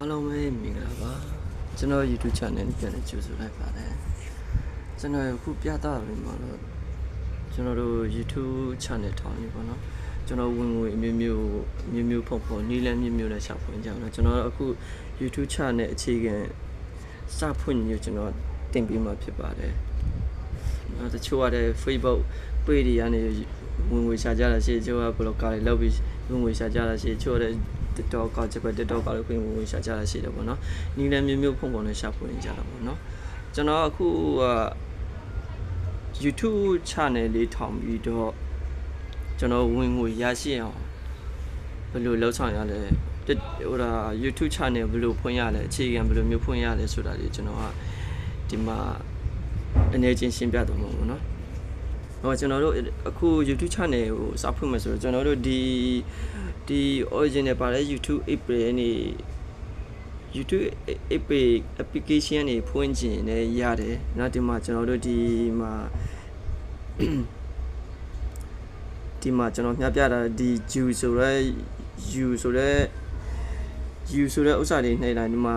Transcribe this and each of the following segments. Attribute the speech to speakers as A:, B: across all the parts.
A: အားလုံးပဲမင်္ဂလာပါကျွန်တော် YouTube channel နဲ့ပြန်လည်ကြိုဆိုလိုက်ပါတယ်ကျွန်တော်အခုပြသပြီးမှတော့ကျွန်တော်တို့ YouTube channel ထောင်နေပါတော့ကျွန်တော်ဝင်ငွေအမျိုးမျိုးဖုံနီးလန်းမျိုးနဲ့ရှာဖွေကြအောင်ကျွန်တော်အခု YouTube channel အခြေခံစဖွင့်ညကျွန်တော်တင်ပြီးမှဖြစ်ပါတယ်တချို့ကလည်း Facebook page တွေကနေဝင်ငွေရှာကြတာရှိချို့က blogger တွေလောက်ပြီးဝင်ငွေရှာကြတာရှိချို့လည်းTikTok ကချက်ပဲ TikTok ကလည်းခွင့်ဝင်ရှာကြတာရှိတယ်ပေါ့နော်။နီလန်မျိုးဖုံနဲ့ရှာဖွေနေကြတာပေါ့နော်။ကျွန်တော်အခုYouTube channel လေးထောင်ပြီးတော့ကျွန်တော်ဝင်ငွေရရှိအောင်ဘယ်လိုလုပ်ဆောင်ရလဲဟိုဒါ YouTube channel ဘယ်လိုဖွင့်ရလဲအခြေခံဘယ်လိုမျိုးဖွင့်ရလဲဆိုတာလေးကျွန်တော်ကဒီမှာအနေချင်းရှင်းပြတော့မှာပေါ့နော်။ဟောကျွန်တော်တို့အခု YouTube channel ကိုစဖွင့်မယ်ဆိုတော့ကျွန်တော်တို့ဒီ original ပါလဲ YouTube app နေ YouTube app application နေဖွင့်ခြင်းနဲ့ရတယ်။နောက်ဒီမှာကျွန်တော်တို့ဒီမှာကျွန်တော်မျှပြတာဒီ U ဆိုရဲဥစ္စာလေးနှိပ်လိုက်ဒီမှာ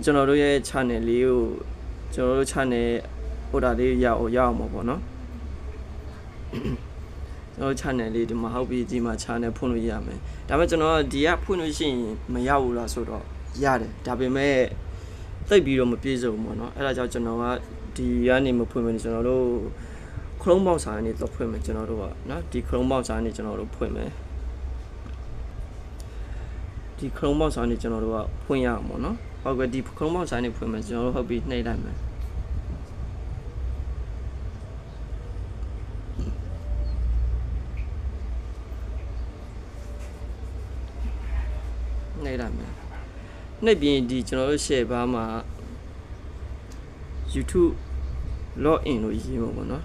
A: ကျွန်တော်တို့ရဲ့ channel လေးကိုကျွန်တော်တို့ channel ဟိုဒါလေးရအောင်ပါပေါ့နော်ကျွန်တော် channel လေးဒီမှာဟုတ်ပြီဒီမှာ channel ဖွင့်လို့ရမယ်ဒါပေမဲ့ကျွန်တော်ဒီကဖွင့်လို့ရှိရင်မရဘူးလားဆိုတော့ရတယ်ဒါပေမဲ့သိပ်ပြီးတော့မပြည့်စုံဘူးပေါ့နော်အဲ့ဒါကြောင့်ကျွန်တော်ကဒီကနေမဖွင့်မယ်ကျွန်တော်တို့ Chrome browser ကနေတော့ဖွင့်မယ်ကျွန်တော်တို့ကနော်ဒီ Chrome browser ကနေကျွန်တော်တို့ဖွင့်မယ်ဒီ Chrome browser ကနေကျွန်တော်တို့ကဖွင့်ရအောင်ပေါ့နော်ဟုတ်ကဲ့ဒီ Chrome browser ကနေဖွင့်မယ်ကျွန်တော်တို့ဟုတ်ပြီနှိပ်လိုက်မယ်နှိပ်လိုက်မယ်နှိပ်ပြီးဒီကျွန်တော်တို့ share ဘာမှာ YouTube login လို့ရေးမှာပေါ့နော်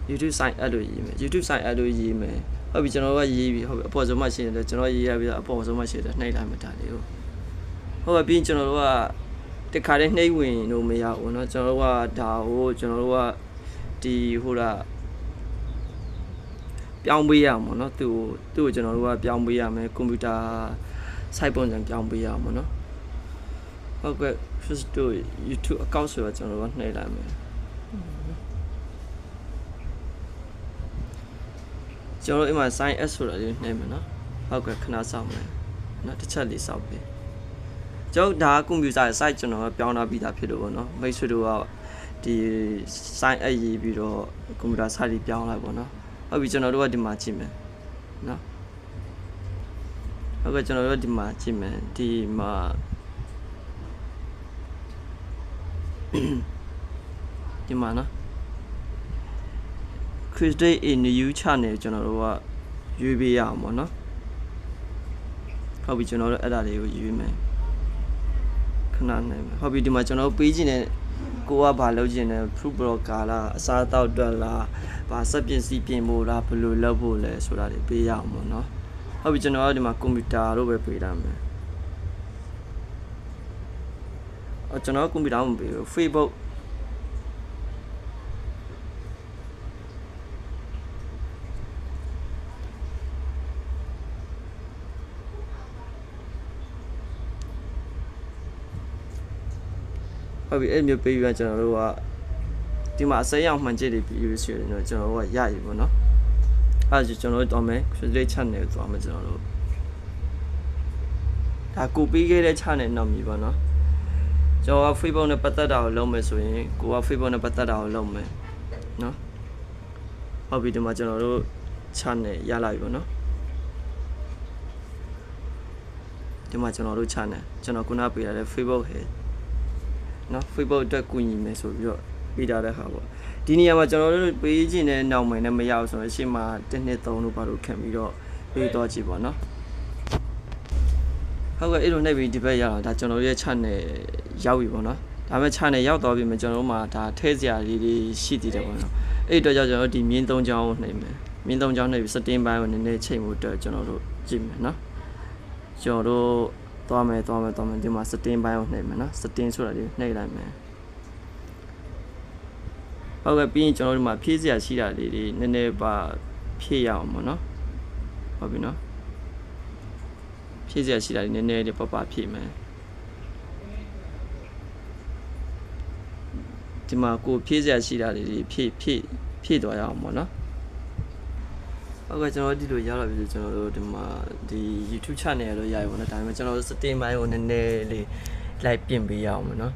A: YouTube site add လို့ရေးမယ် YouTube site add လို့ရေးမယ်ဟုတ်ပြီကျွန်တော်ကရေးပြီဟုတ်ပြီအပေါ်ဆုံးမှရှင်းတယ်ကျွန်တော်ရေးရပြီးတော့အပေါ်ဆုံးမှရှင်းတယ်နှိပ်လိုက်မယ်ဒါလေးကိုဟုတ်ပြီပြီးကျွန်တော်တို့ကတခါတည်းနှိပ်ဝင်လို့မရဘူးเนาะကျွန်တော်တို့ကဒါကိုကျွန်တော်တို့ကဒီဟိုတာပြောင်းပေးရမှာเนาะသူ့ကိုကျွန်တော်တို့ကပြောင်းပေးရမယ်ကွန်ပျူတာ site ပုံစံပြောင်းပေးရမှာเนาะဟုတ်ကဲ့ first to YouTube account ဆိုတော့ကျွန်တော်တို့ကနှိပ်လိုက်မယ်ကျွန်တော်အိမ်မှာ sign s ဆိုတာလေးနှိပ်မယ်เนาะဟုတ်ကဲ့ခဏစောင့်မယ်เนาะတစ်ချက်လေးစောင့်ပေးကျွန်တော်ဒါကွန်ပျူတာ site ကျွန်တော်ကပြောင်းလာပြီးသားဖြစ်လို့ပေါ့เนาะမိတ်ဆွေတို့ကဒီ sign app ရေးပြီးတော့ကွန်ပျူတာ site လေးပြောင်းလိုက်ပေါ့เนาะဟုတ်ပြီကျွန်တော်တို့ကဒီမှာကြည့်မယ်เนาะဟုတ်ကဲ့ကျွန်တော်တို့ဒီမှာကြည့်မယ်ဒီမှာဒီမှာနော် create a new channel ကျွန်တော်တို့ကရွေးပေးရအောင်ပေါ့နော်ဟုတ်ပြီကျွန်တော်တို့အဲ့ဒါလေးကိုရွေးမယ်ခဏနေမယ်ဟုတ်ပြီဒီမှာကျွန်တော်ပေးခြင်းနဲ့ကိုကဘာလုပ်ခြင်းနဲ့ food blogger လားအစားအသောက်တွက်လားဘာစက်ပစ္စည်းပြင်ဖို့လားဘယ်လိုလုပ်ဖို့လဲဆိုတာတွေပေးရအောင်ပေါ့နော်ဟုတ်ပြီကျွန်တော်တို့ဒီမှာကွန်ပျူတာလို့ပဲပေးထားမယ်ကျွန်တော်ကွန်ပျူတာမပေးဘူး Facebookဟုတ်ပြီအဲ့မျိုးပေးပြီးကျွန်တော်တို့ကဒီမှာအစိမ်းအောင်မှန်ကြည့်တွေပြီးလို့ရှိရင်ကျွန်တော်တို့ကရပြီပေါ့နော်အဲ့ဒါကျွန်တော်တို့တော့မယ် create channel ကိုသွားမယ်ကျွန်တော်တို့ဒါကိုပေးခဲ့တဲ့ channel နောက်မြည်ပါနော်ကျွန်တော်က Facebook နဲ့ပတ်သက်တာကိုလုပ်မယ်ဆိုရင်ကိုက Facebook နဲ့ပတ်သက်တာကိုလုပ်မယ်နော်ဟုတ်ပြီဒီမှာကျွန်တော်တို့ channel ရလာပြီပေါ့နော်ဒီမှာကျွန်တော်တို့ channel ကျွန်တော်ခုနပေးရတဲ့ Facebook ဟဲ့နော် Facebook အတွက်ကူညီမယ်ဆိုပြီးတော့ပေးထားတဲ့ဟာပေါ့ဒီနေရာမှာကျွန်တော်တို့ပေးခြင်းနဲ့နောက်မယ်နဲ့မရအောင်ဆိုတော့ရှေ့မှာ1 2 3လို့ပါလို့ခံပြီးတော့ပေးတော့ကြည့်ပါနော်ဟုတ်ကဲ့အဲ့လိုနှိပ်ပြီးဒီဘက်ရအောင်ဒါကျွန်တော်ရဲ့ channel ရောက်ပြီပေါ့နော်ဒါပေမဲ့ channel ရောက်တော့ပြီမှကျွန်တော်တို့မှာဒါထဲစရာလေးတွေရှိသေးတယ်ပေါ့နော်အဲ့အတွက်ကြောင့်ကျွန်တော်တို့ဒီမြင်း3ချောင်းကိုနှိပ်မယ်မြင်း3ချောင်းနှိပ်ပြီး setting ဘိုင်းကိုနည်းနည်းချိန်ဖို့အတွက်ကျွန်တော်တို့ကြည့်မယ်နော်ကျွန်တော်တို့သွားမယ်ဒီမှာ setting ဘိုင်းကိုနှိပ်မယ်နော် setting ဆိုတာလေးနှိပ်လိုက်မယ်ဟုတ်ကဲ့ပြီးရင်ကျွန်တော်တို့မှာဖြည့်စရာရှိတာလေးတွေနည်းနည်းပါဖြည့်ရအောင်ပေါ့နော်ဟုတ်ပြီနော်ဖြ ဖြည့်စရာရှိတာနည်းနည်းလေးပပဖြည့်မယ်ဒီမှာကိုဖြည့်စရာရှိတာတွေဖြည့်သွားရအောင်ပေါ့နော်ဟုတ်ကဲ့ကျွန်တော်ဒီလိုရတော့ပြီကျွန်တော်တို့ဒီမှာဒီ YouTube channel လို့ရရပါတော့ဒါပေမဲ့ကျွန်တော်တို့ stream ပိုင်းကိုနည်းနည်းလေးလိုက်ပြင်ပေးရအောင်ပေါ့နော်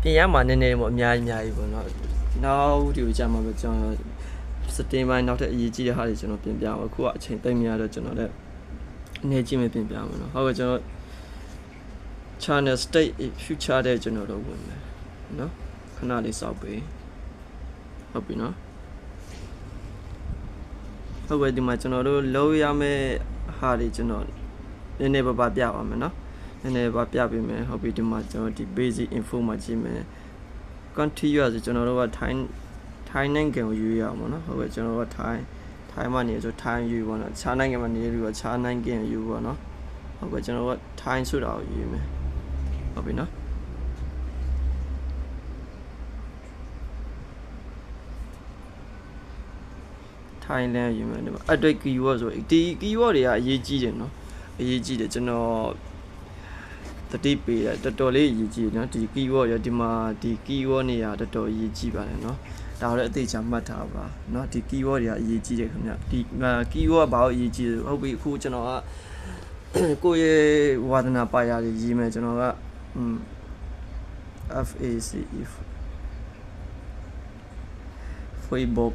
A: ပြင်ရမှာနည်းနည်းပေါ့အများကြီးပေါ့နော်နောက်ဒီကိုကြာမှာပဲကျွန်တော် stream ပိုင်းနောက်ထပ်အရေးကြီးတဲ့ဟာတွေကျွန်တော်ပြင်ပြအောင်အခုကအချိန်သိမ့်မရတော့ကျွန်တော်လည်းအနေကြီးမပြင်ပြအောင်နော်ဟုတ်ကဲ့ကျွန်တော် channel state future တဲ့ကျွန်တော်တို့ဝင်မယ်နော်ခဏလေးစောက်ပေးဟုတ်ပြီနော်ဟုတ်ကဲ့ဒီမှာကျွန်တော်တို့လုံးရမယ့်ဟာတွေကျွန်တော်နည်းနည်းပါးပြပါမယ်နော်နည်းနည်းပါးပြပေးမယ်ဟုတ်ပြီဒီမှာကျွန်တော်ဒီ basic info မှာကြည့်မယ် continuous ဆိုကျွန်တော်တို့က ထိုင်းနိုင်ငံကိုယူရအောင်ပေါ့နော်ဟုတ်ကဲ့ကျွန်တော်တို့ကထိုင်းမှာနေဆိုထိုင်းယူပေါ့နော်ခြားနိုင်ငံမှာနေပြီးတော့ခြားနိုင်ငံယူပေါ့နော်ဟုတ်ကဲ့ကျွန်တော်တို့ကထိုင်းဆိုတာကိုယူမယ်ဟုတ်ပြီနော်ထိုင်းလန်ယူမယ်ဒီမှာအတွေ့ keyword ဆိုဒီ keyword တွေကအရေးကြီးတယ်နော်အရေးကြီးတယ်ကျွန်တော်တတိပေးတယ်တော်တော်လေးအရေးကြီးတယ်နော်ဒီ keyword ရဒီမှာဒီ keyword နေရာတော်တော်အရေးကြီးပါတယ်နော်ဒါလည်းအသေးချာမှတ်ထားပါเนาะဒီ keyword တွေကအရေးကြီးတယ်ခင်ဗျဒီ keyword ဘာလို့အရေးကြီးလဲဟုတ်ပြီအခုကျွန်တော်ကကိုယ့်ရဲ့ဝါသနာပါရတွေရေးမယ်ကျွန်တော်ကFACE Facebook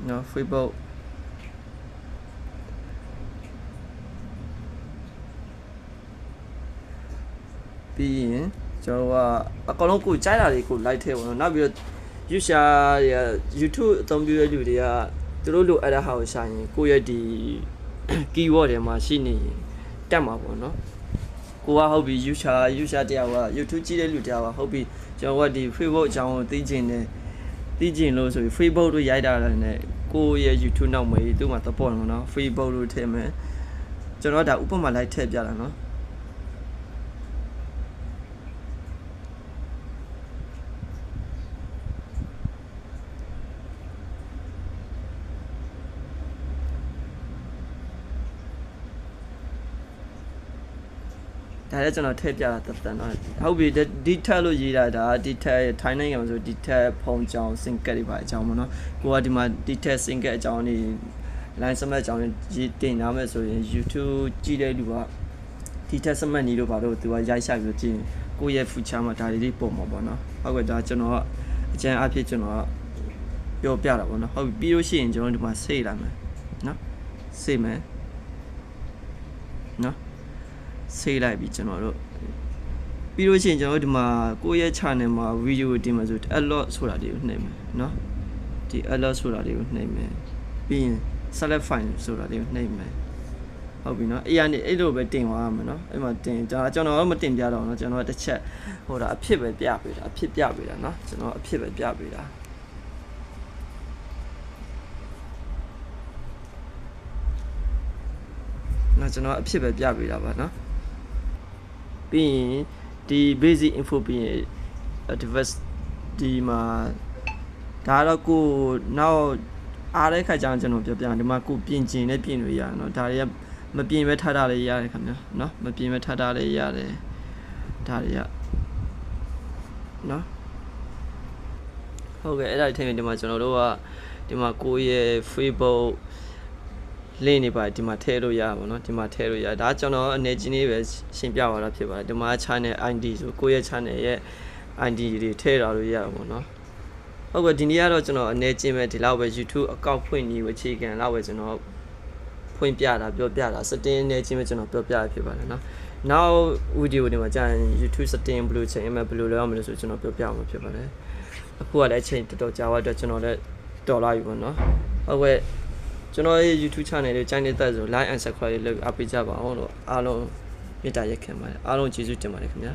A: เนาะ Facebook ပြီးရင်ကျွန်တော်ကအကောင်လုံးကိုကြိုက်တာတွေကိုလိုက်ထည့်ပါတော့နောက်ပြီးတော့YouTube အသုံးပြုတဲ့လူတွေကသူတို့လိုအပ်တဲ့ဟာကိုရှာရင်ကိုယ့်ရဲ့ဒီ keyword တွေမှာရှိနေတက်မှာပေါ့နော်ကိုကဟုတ်ပြီ user တရားက YouTube ကြည့်တဲ့လူတရားကဟုတ်ပြီကျွန်တော်ကဒီ Facebook အကြောင်းကိုသိချင်လို့ဆိုပြီး Facebook တို့ရိုက်တာလည်းကိုယ့်ရဲ့ YouTube နောက်မှာသူ့မှာသဘောနော် Facebook တို့ထည့်မယ်ကျွန်တော်ဒါဥပမာလိုက်ထည့်ပြတာနော်ဒါလည်းကျွန်တော်ထည့်ပြတာတတ်နော်ဟုတ်ပြီ detail လို့ရေးတာဒါ detail ထိုင်းနိုင်ငံမှာဆို detail ဖုန်းကြောင်းစင်ကတ်တွေပါအကြောင်းပေါ့နော်ကိုကဒီမှာ detail စင်ကတ်အကြောင်းနေ line စမတ်အကြောင်းရေးတင်ထားမယ်ဆိုရင် YouTube ကြည့်တဲ့လူက detail စမတ်နေလို့ပါတော့သူကရိုက်ရှာပြီးကြည့်ကိုယ့်ရဲ့ feature မှာဒါတွေပုံမှာပေါ့နော်ဟုတ်ကဲ့ဒါကျွန်တော်ကအကျဉ်းအဖြစ်ကျွန်တော်ပြောပြတာပေါ့နော်ဟုတ်ပြီပြီးလို့ရှိရင်ကျွန်တော်ဒီမှာဆေးလာမယ်နော်ဆေးမယ်နော်ဆေးလိုက်ပြီကျွန်တော်တို့ပြီးလို့ရှိရင်ကျွန်တော်တို့ဒီမှာကိုယ့်ရဲ့ channel မှာ video တင်မှာဆို upload ဆိုတာတွေကိုနှိပ်မယ်เนาะဒီ upload ဆိုတာတွေကိုနှိပ်မယ်ပြီးရင် select file ဆိုတာတွေကိုနှိပ်မယ်ဟုတ်ပြီเนาะအဲ့လိုပဲတင်သွားရမယ်เนาะအဲ့မှာတင်ဒါကျွန်တော်တော့မတင်ပြတော့เนาะကျွန်တော်တစ်ချက်ဟိုဒါအဖြစ်ပဲပြပေးတာအဖြစ်ပြပေးတာเนาะကျွန်တော်အဖြစ်ပဲပြပေးတာနော်ကျွန်တော်အဖြစ်ပဲပြပေးတာပါเนาะပြီးရင်ဒီ basic info ပြီးရင် device ဒီမှာဒါတော့ကိုနောက်အားတဲ့ခါကျရင်ကျွန်တော်ပြောပြဒီမှာကိုပြင်ကျင်နဲ့ပြင်လို့ရတယ်เนาะဒါတွေကမပြင်ပဲထားတာလေးရတယ်ခင်ဗျာเนาะမပြင်ပဲထားတာလေးရတယ်ဒါတွေကเนาะဟုတ်ကဲ့အဲ့ဒါတွေထည့်ရင်ဒီမှာကျွန်တော်တို့ကဒီမှာကိုရဲ့ Facebook link နေပါဒီမှာထည့်လို့ရပါဘောเนาะဒီမှာထည့်လို့ရဒါကျွန်တော်အနေချင်းလေးပဲရှင်းပြပါတော့ဖြစ်ပါတယ်ဒီမှာ channel ID ဆိုကိုယ့်ရဲ့ channel ရဲ့ ID တွေထည့်ထားလို့ရပါဘောเนาะဟုတ်ကဲ့ဒီနေ့ကတော့ကျွန်တော်အနေချင်းပဲဒီလောက်ပဲ YouTube account ဖွင့်နေဝအခြေခံလောက်ပဲကျွန်တော်ဖွင့်ပြတာပြောပြတာ setting အနေချင်းပဲကျွန်တော်ပြောပြရဖြစ်ပါတယ်เนาะနောက် video တွေမှာကြာရင် YouTube setting ဘယ်လိုချိန်ဘယ်လိုလုပ်ရမလဲဆိုကျွန်တော်ပြောပြမှာဖြစ်ပါတယ်အခုကလည်းအချိန်တော်တော်ကြာသွားတော့ကျွန်တော်လည်းတော်လာပြီပေါ့เนาะဟုတ်ကဲ့ကျွန်တော်ရဲ့ YouTube channel လေးကြိုင်းနေတဲ့ဆို like and subscribe လုပ်အားပေးကြပါအောင်လို့အားလုံးမေတ္တာရက်ခံပါတယ်အားလုံးကျေးဇူးတင်ပါတယ်ခင်ဗျာ